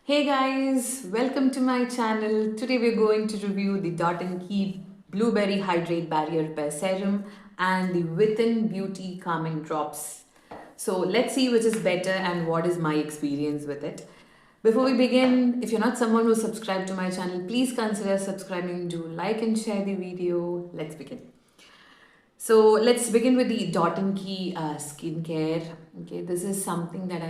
Hey guys, welcome to my channel. Today we're going to review the Dot Key Blueberry Hydrate Barrier Repair Serum and the Within Beauty Calming Drops. So let's see which is better and what is my experience with it. Before we begin, if you're not someone who subscribed to my channel, please consider subscribing, do like and share the video. Let's begin. So let's begin with the Dot and Key skincare. Okay, this is something that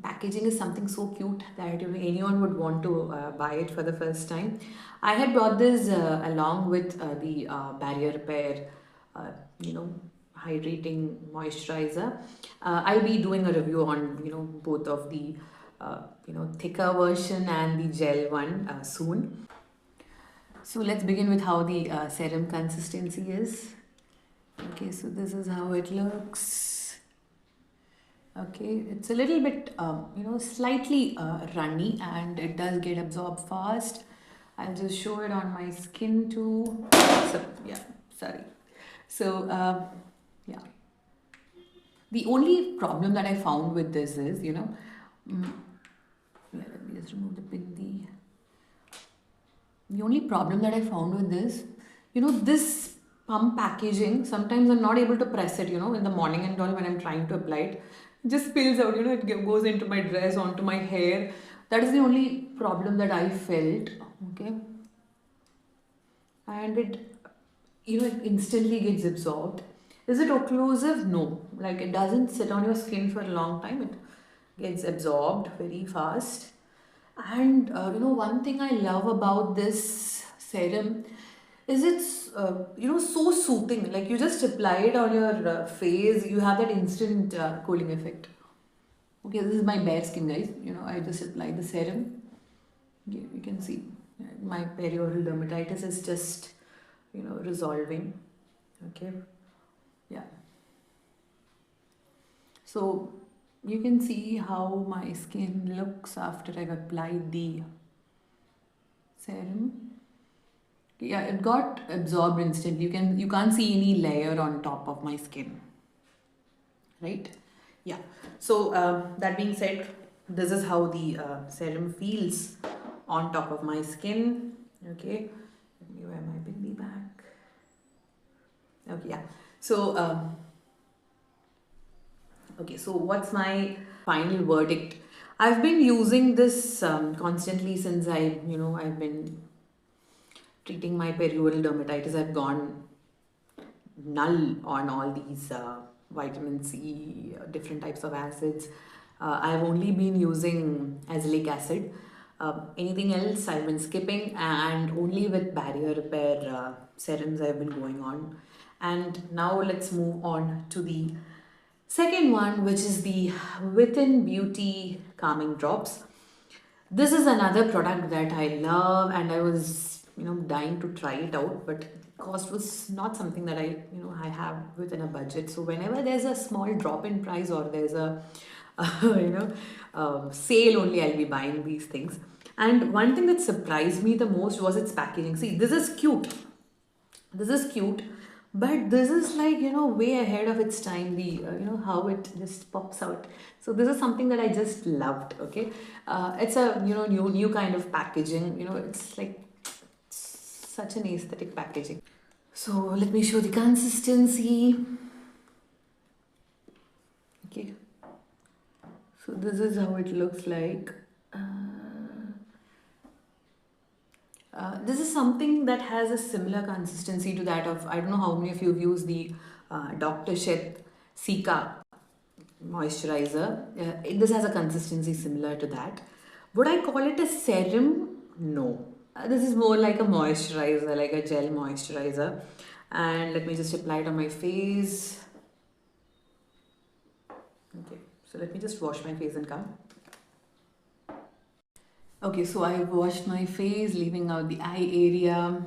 packaging is something so cute that anyone would want to buy it for the first time. I had brought this along with the Barrier Repair, uh, you know, hydrating moisturizer. I'll be doing a review on both of the thicker version and the gel one soon. So let's begin with how the serum consistency is. Okay, so this is how it looks. Okay, it's a little bit, slightly runny and it does get absorbed fast. I'll just show it on my skin too. So, yeah, sorry. So, yeah. The only problem that I found with this is, let me just remove the bindi. The only problem that I found with this, this pump packaging, sometimes I'm not able to press it, in the morning and all when I'm trying to apply it. It just spills out, it goes into my dress, onto my hair. That is the only problem that I felt, okay? And it instantly gets absorbed. Is it occlusive? No. Like it doesn't sit on your skin for a long time. It gets absorbed very fast. And one thing I love about this serum is it's so soothing. Like you just apply it on your face, you have that instant cooling effect. Okay, this is my bare skin, guys. I just apply the serum. You can see my perioral dermatitis is just resolving. Okay, yeah. So you can see how my skin looks after I've applied the serum. Yeah, it got absorbed instantly. You can't see any layer on top of my skin, right? Yeah. So that being said, this is how the serum feels on top of my skin. Okay, let me wear my bindi back. Okay, yeah. So okay, so what's my final verdict? I've been using this constantly since I've been treating my perioral dermatitis. I've gone null on all these vitamin C, different types of acids. I've only been using azelaic acid. Anything else I've been skipping, and only with barrier repair serums I've been going on. And now let's move on to the second one, which is the Within Beauty Calming Drops. This is another product that I love and I was, dying to try it out, but cost was not something that I have within a budget. So whenever there's a small drop in price or there's a, sale only, I'll be buying these things. And one thing that surprised me the most was its packaging. See, this is cute. This is cute, but this is like way ahead of its time. The how it just pops out. So this is something that I just loved. Okay, it's a new kind of packaging. It's like such an aesthetic packaging. So let me show the consistency. Okay, so this is how it looks like. This is something that has a similar consistency to that of, I don't know how many of you have used the Dr. Shet Sika moisturizer. This has a consistency similar to that. Would I call it a serum? No. This is more like a moisturizer, like a gel moisturizer. And let me just apply it on my face. Okay, so let me just wash my face and come. Okay, so I've washed my face, leaving out the eye area.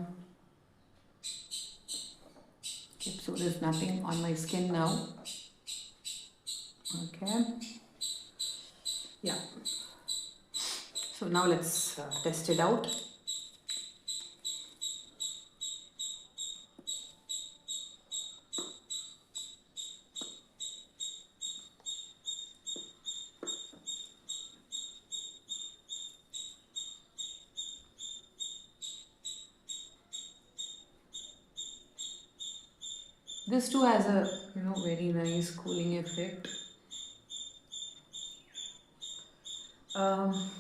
Okay, so there's nothing on my skin now. Okay. Yeah. So now let's test it out. This too has a very nice cooling effect. Um,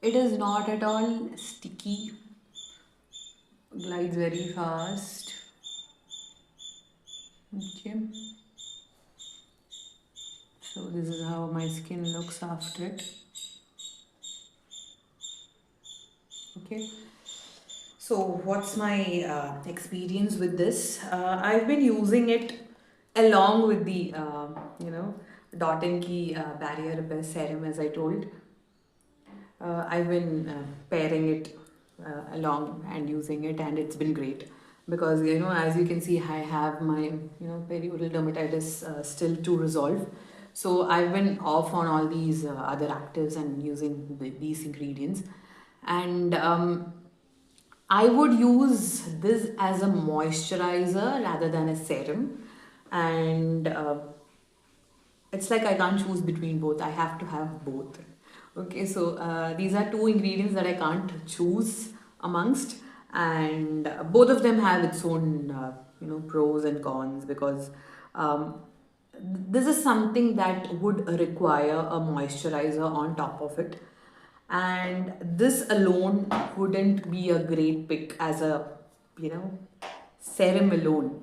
it is not at all sticky, glides very fast. Okay, so this is how my skin looks after it. Okay, so what's my experience with this? I've been using it along with the Dot Key Barrier Repair Serum, as I told. I've been pairing it along and using it, and it's been great because as you can see, I have my perioral dermatitis still to resolve. So I've been off on all these other actives and using these ingredients, and I would use this as a moisturizer rather than a serum, and it's like I can't choose between both. I have to have both. Okay, so these are two ingredients that I can't choose amongst, and both of them have its own pros and cons because um, this is something that would require a moisturizer on top of it, and this alone wouldn't be a great pick as a you know serum alone.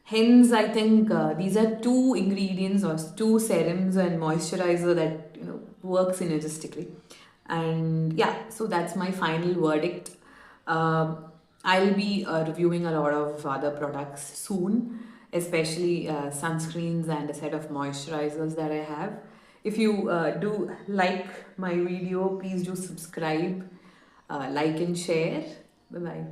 Hence, I think these are two ingredients or two serums and moisturizer that work synergistically. And yeah, so that's my final verdict. I'll be reviewing a lot of other products soon, especially sunscreens and a set of moisturizers that I have. If you do like my video, please do subscribe, like and share. Bye bye.